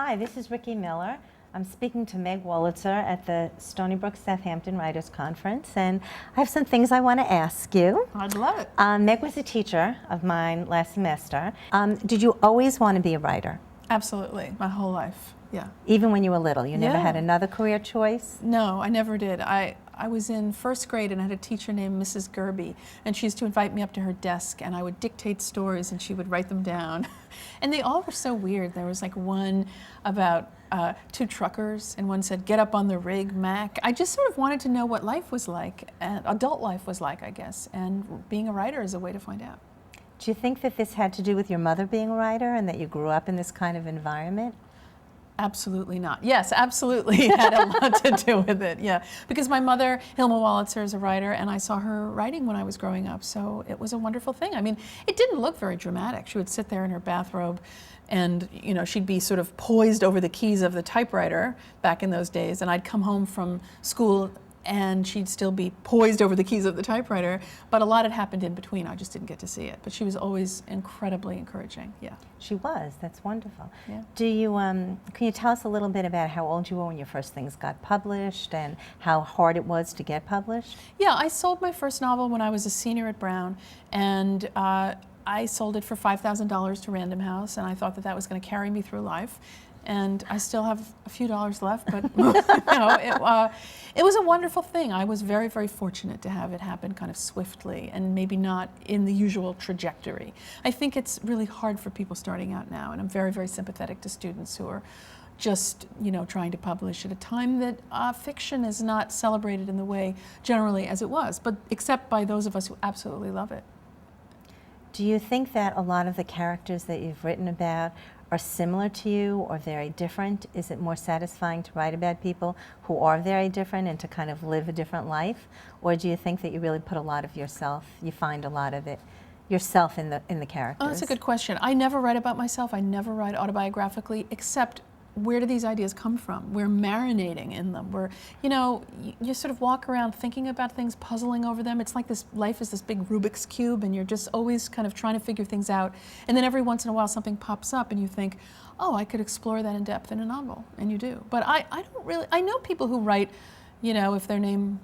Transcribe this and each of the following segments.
Hi, this is Ricki Miller. I'm speaking to Meg Wolitzer at the Stony Brook, Southampton Writers Conference, and I have some things I want to ask you. I'd love it. Meg was a teacher of mine last semester. Did you always want to be a writer? Absolutely, my whole life, yeah. Even when you were little? You never Yeah. had another career choice? No, I never did. I was in first grade and I had a teacher named Mrs. Gerby, and she used to invite me up to her desk and I would dictate stories and she would write them down. And they all were so weird. There was like one about two truckers and one said, "Get up on the rig, Mac." I just sort of wanted to know what life was like, and adult life was like, I guess, and being a writer is a way to find out. Do you think that this had to do with your mother being a writer and that you grew up in this kind of environment? Absolutely not. Yes, absolutely. It had a lot to do with it, yeah. Because my mother, Meg Wolitzer, is a writer, and I saw her writing when I was growing up, so it was a wonderful thing. I mean, it didn't look very dramatic. She would sit there in her bathrobe, and you know, she'd be sort of poised over the keys of the typewriter back in those days, and I'd come home from school and she'd still be poised over the keys of the typewriter, but a lot had happened in between. I just didn't get to see it. But she was always incredibly encouraging, yeah. She was. That's wonderful. Yeah. Do you, can you tell us a little bit about how old you were when your first things got published and how hard it was to get published? Yeah, I sold my first novel when I was a senior at Brown, and I sold it for $5,000 to Random House, and I thought that that was going to carry me through life. And I still have a few dollars left, but it was a wonderful thing. I was very, very fortunate to have it happen kind of swiftly and maybe not in the usual trajectory. I think it's really hard for people starting out now, and I'm very, very sympathetic to students who are just, you know, trying to publish at a time that fiction is not celebrated in the way generally as it was, but except by those of us who absolutely love it. Do you think that a lot of the characters that you've written about are similar to you or very different? Is it more satisfying to write about people who are very different and to kind of live a different life? Or do you think that you really put a lot of yourself, you find a lot of it yourself in the characters? Oh, that's a good question. I never write about myself. I never write autobiographically, except where do these ideas come from? We're marinating in them. We're, you know, you sort of walk around thinking about things, puzzling over them. It's like this life is this big Rubik's Cube, and you're just always kind of trying to figure things out. And then every once in a while something pops up and you think, oh, I could explore that in depth in a novel, and you do. But I don't really, I know people who write, you know, if their name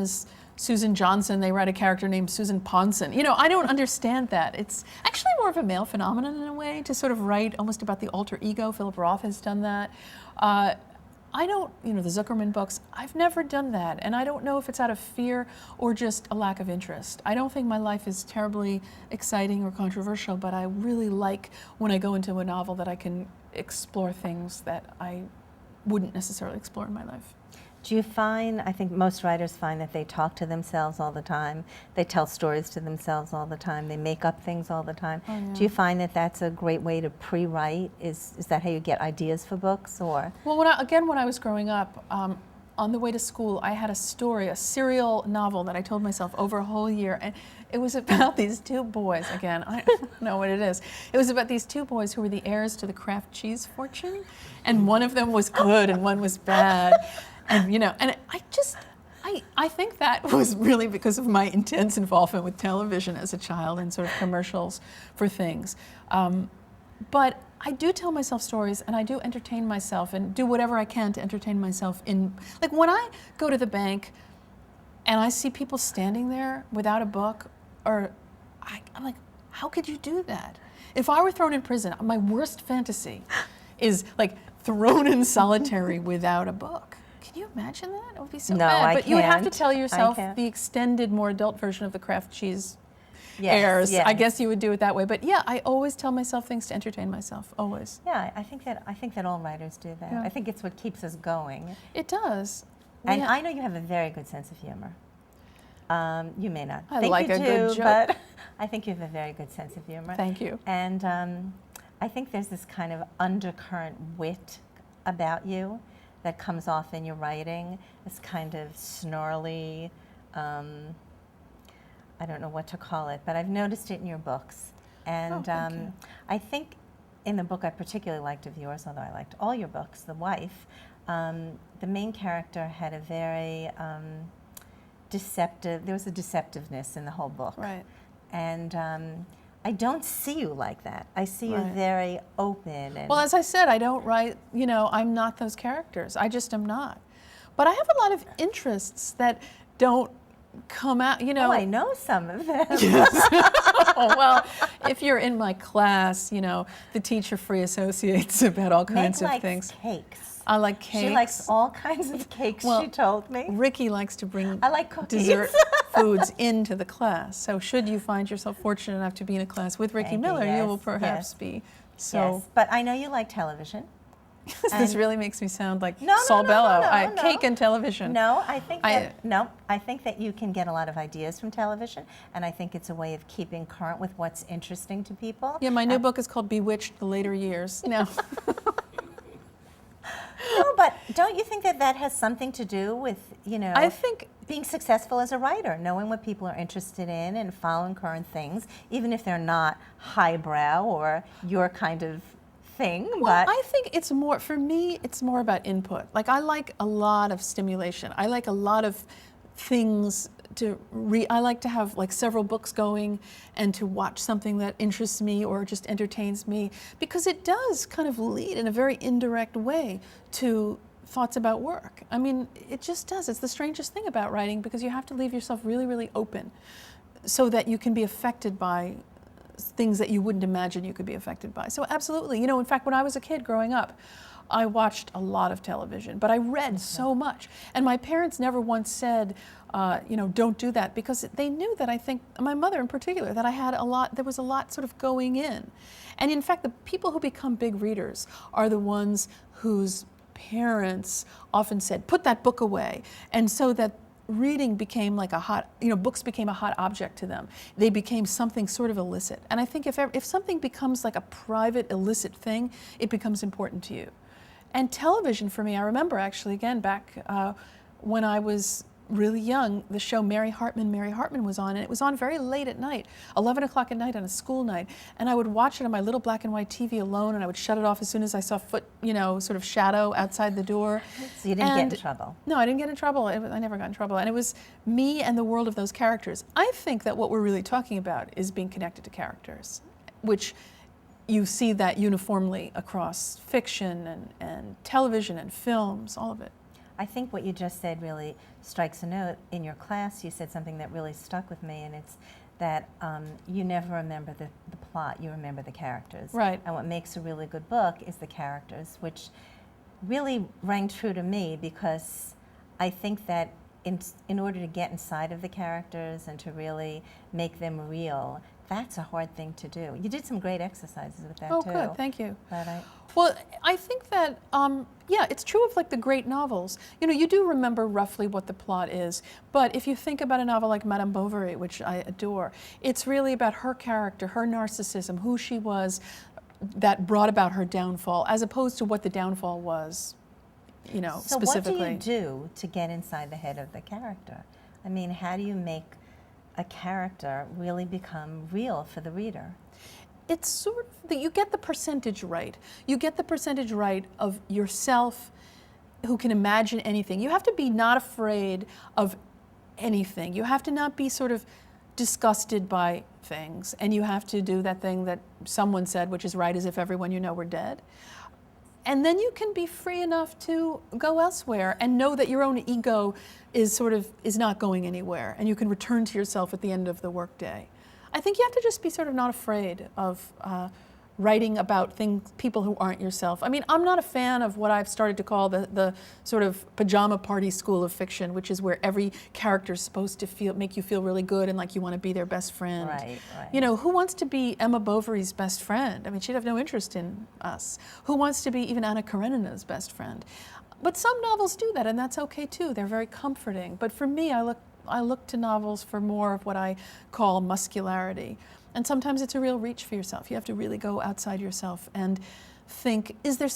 is Susan Johnson, they write a character named Susan Ponson. You know, I don't understand that. It's actually more of a male phenomenon in a way, to sort of write almost about the alter ego. Philip Roth has done that. I don't, you know, the Zuckerman books, I've never done that. And I don't know if it's out of fear or just a lack of interest. I don't think my life is terribly exciting or controversial, but I really like when I go into a novel that I can explore things that I wouldn't necessarily explore in my life. Do you find, I think most writers find that they talk to themselves all the time, they tell stories to themselves all the time, they make up things all the time. Oh, yeah. Do you find that that's a great way to pre-write? Is that how you get ideas for books, or? Well, when I was growing up, on the way to school, I had a story, a serial novel that I told myself over a whole year, and it was about these two boys, again, I don't know what it is. It was about these two boys who were the heirs to the Kraft cheese fortune, and one of them was good and one was bad. And you know, and I think that was really because of my intense involvement with television as a child and sort of commercials for things. But I do tell myself stories, and I do entertain myself and do whatever I can to entertain myself. Like when I go to the bank and I see people standing there without a book, or I'm like, how could you do that? If I were thrown in prison, my worst fantasy is like thrown in solitary without a book. Can you imagine that? It would be so bad. I but you would have to can't. tell yourself I can't. the extended, more adult version of the Kraft cheese Yes, heirs. yes. I guess you would do it that way. But yeah, I always tell myself things to entertain myself. Always. Yeah, I think that all writers do that. Yeah. I think it's what keeps us going. It does. And Yeah. I know you have a very good sense of humor. You may not I think like you a do, good joke. but I think you have a very good sense of humor. Thank you. And I think there's this kind of undercurrent wit about you that comes off in your writing, this kind of snarly, I don't know what to call it, but I've noticed it in your books. And thank you. I think in the book I particularly liked of yours, although I liked all your books, The Wife, the main character had a very deceptive, there was a deceptiveness in the whole book. Right. And I don't see you like that. I see you very open. And well, as I said, I don't write, I'm not those characters. I just am not. But I have a lot of interests that don't come out, Oh, I know some of them. Oh, well, if you're in my class, the teacher-free associates about all kinds Meg of things. likes cakes. I like cakes. She likes all kinds of cakes, Well, she told me. Ricki likes to bring I like cookies. dessert foods into the class. So should you find yourself fortunate enough to be in a class with Ricki Thank you, Miller, you yes, will perhaps yes. be. So Yes, but I know you like television. this really makes me sound like No, no, Saul no, Bellow. no. Cake and television. No, I think that you can get a lot of ideas from television, and I think it's a way of keeping current with what's interesting to people. Yeah, my new book is called Bewitched: The Later Years. No. No, but don't you think that that has something to do with, I think being successful as a writer, knowing what people are interested in and following current things, even if they're not highbrow or your kind of thing? Well, I think it's more, for me, it's more about input. Like, I like a lot of stimulation. I like a lot of things to read. I like to have like several books going and to watch something that interests me or just entertains me, because it does kind of lead in a very indirect way to thoughts about work. I mean, it just does. It's the strangest thing about writing, because you have to leave yourself really, really open so that you can be affected by things that you wouldn't imagine you could be affected by. So absolutely. In fact, when I was a kid growing up, I watched a lot of television, but I read so much. And my parents never once said, don't do that, because they knew that, I think, my mother in particular, that there was a lot sort of going in. And in fact, the people who become big readers are the ones whose parents often said, put that book away. And so that reading became like books became a hot object to them. They became something sort of illicit. And I think if something becomes like a private, illicit thing, it becomes important to you. And television for me, I remember actually, again, back when I was really young, the show Mary Hartman was on, and it was on very late at night, 11 o'clock at night on a school night. And I would watch it on my little black and white TV alone, and I would shut it off as soon as I saw foot, sort of shadow outside the door. So you didn't get in trouble? No, I didn't get in trouble. I never got in trouble. And it was me and the world of those characters. I think that what we're really talking about is being connected to characters, which you see that uniformly across fiction and television and films, all of it. I think what you just said really strikes a note. In your class, you said something that really stuck with me, and it's that you never remember the plot, you remember the characters. Right. And what makes a really good book is the characters, which really rang true to me, because I think that in order to get inside of the characters and to really make them real, that's a hard thing to do. You did some great exercises with that, too. Oh, good. Thank you. But Well, I think that, it's true of like the great novels. You do remember roughly what the plot is, but if you think about a novel like Madame Bovary, which I adore, it's really about her character, her narcissism, who she was, that brought about her downfall, as opposed to what the downfall was, so specifically. What do you do to get inside the head of the character? I mean, how do you make a character really become real for the reader? It's sort of that you get the percentage right. You get the percentage right of yourself who can imagine anything. You have to be not afraid of anything. You have to not be sort of disgusted by things. And you have to do that thing that someone said, which is write as if everyone you know were dead. And then you can be free enough to go elsewhere and know that your own ego is not going anywhere, and you can return to yourself at the end of the workday. I think you have to just be sort of not afraid of writing about people who aren't yourself. I mean, I'm not a fan of what I've started to call the sort of pajama party school of fiction, which is where every character is supposed to make you feel really good and like you want to be their best friend. Right, right. Who wants to be Emma Bovary's best friend? I mean, she'd have no interest in us. Who wants to be even Anna Karenina's best friend? But some novels do that, and that's okay too. They're very comforting. But for me, I look to novels for more of what I call muscularity. And sometimes it's a real reach for yourself. You have to really go outside yourself and think, is there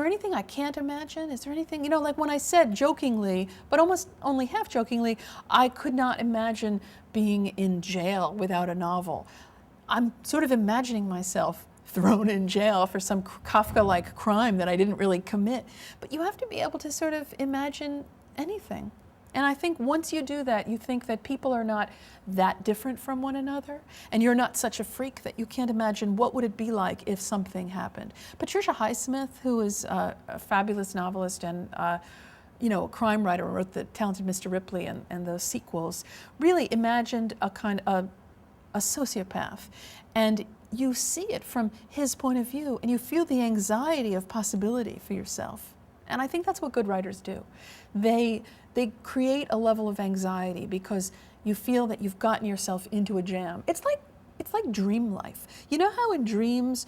anything I can't imagine? Is there anything, like when I said jokingly, but almost only half jokingly, I could not imagine being in jail without a novel. I'm sort of imagining myself thrown in jail for some Kafka-like crime that I didn't really commit. But you have to be able to sort of imagine anything. And I think once you do that, you think that people are not that different from one another, and you're not such a freak that you can't imagine what would it be like if something happened. Patricia Highsmith, who is a fabulous novelist and you know, a crime writer, wrote The Talented Mr. Ripley and those sequels, really imagined a kind of a sociopath. And you see it from his point of view, and you feel the anxiety of possibility for yourself. And I think that's what good writers do. They create a level of anxiety because you feel that you've gotten yourself into a jam. It's like dream life. You know how in dreams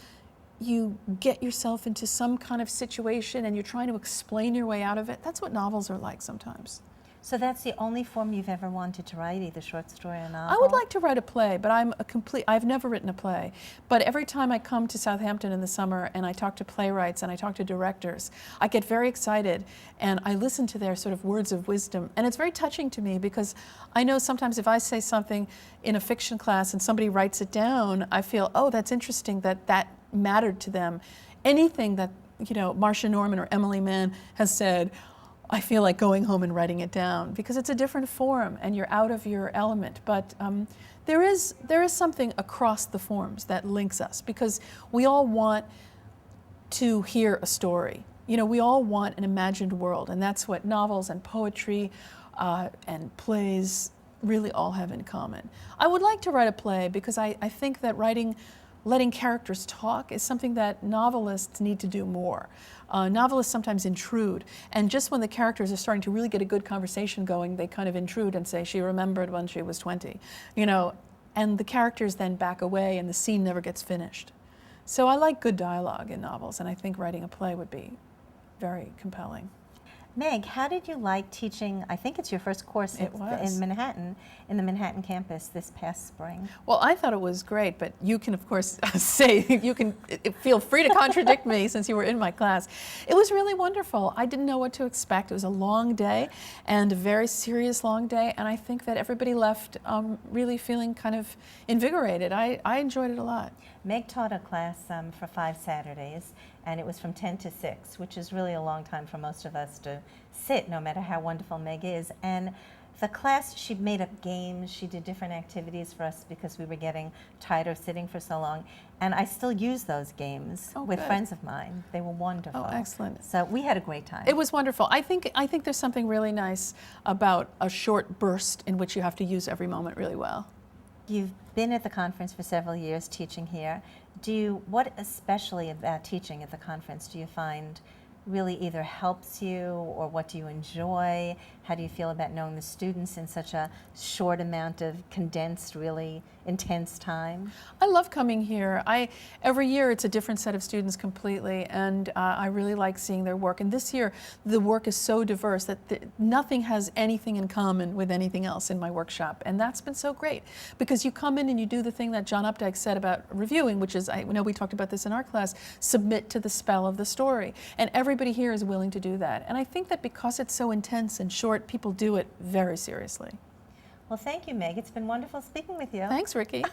you get yourself into some kind of situation and you're trying to explain your way out of it? That's what novels are like sometimes. So that's the only form you've ever wanted to write, either short story or novel? I would like to write a play, but I've never written a play. But every time I come to Southampton in the summer and I talk to playwrights and I talk to directors, I get very excited and I listen to their sort of words of wisdom. And it's very touching to me because I know sometimes if I say something in a fiction class and somebody writes it down, I feel, oh, that's interesting that mattered to them. Anything that, you know, Marcia Norman or Emily Mann has said, I feel like going home and writing it down because it's a different form and you're out of your element. But there is something across the forms that links us because we all want to hear a story. You know, we all want an imagined world, and that's what novels and poetry and plays really all have in common. I would like to write a play because I think that letting characters talk is something that novelists need to do more. Novelists sometimes intrude, and just when the characters are starting to really get a good conversation going, they kind of intrude and say, she remembered when she was 20, you know, and the characters then back away and the scene never gets finished. So I like good dialogue in novels, and I think writing a play would be very compelling. Meg, how did you like teaching, I think it's your first course in Manhattan, in the Manhattan campus this past spring? Well, I thought it was great, but you can, of course, feel free to contradict me since you were in my class. It was really wonderful. I didn't know what to expect. It was a long day, and a very serious long day, and I think that everybody left really feeling kind of invigorated. I enjoyed it a lot. Meg taught a class for 5 Saturdays, and it was from 10 to 6, which is really a long time for most of us to sit, no matter how wonderful Meg is. And the class, she made up games, she did different activities for us because we were getting tired of sitting for so long. And I still use those games with friends of mine. They were wonderful. Oh, excellent. So we had a great time. It was wonderful. I think there's something really nice about a short burst in which you have to use every moment really well. You've been at the conference for several years teaching here. What especially about teaching at the conference do you find really either helps you, or what do you enjoy? How do you feel about knowing the students in such a short amount of condensed, really intense time? I love coming here. Every year it's a different set of students completely, and I really like seeing their work. And this year the work is so diverse that nothing has anything in common with anything else in my workshop, and that's been so great because you come in and you do the thing that John Updike said about reviewing, which is, I know we talked about this in our class, submit to the spell of the story, and everybody here is willing to do that. And I think that because it's so intense and short, people do it very seriously. Well, thank you, Meg. It's been wonderful speaking with you. Thanks, Ricki.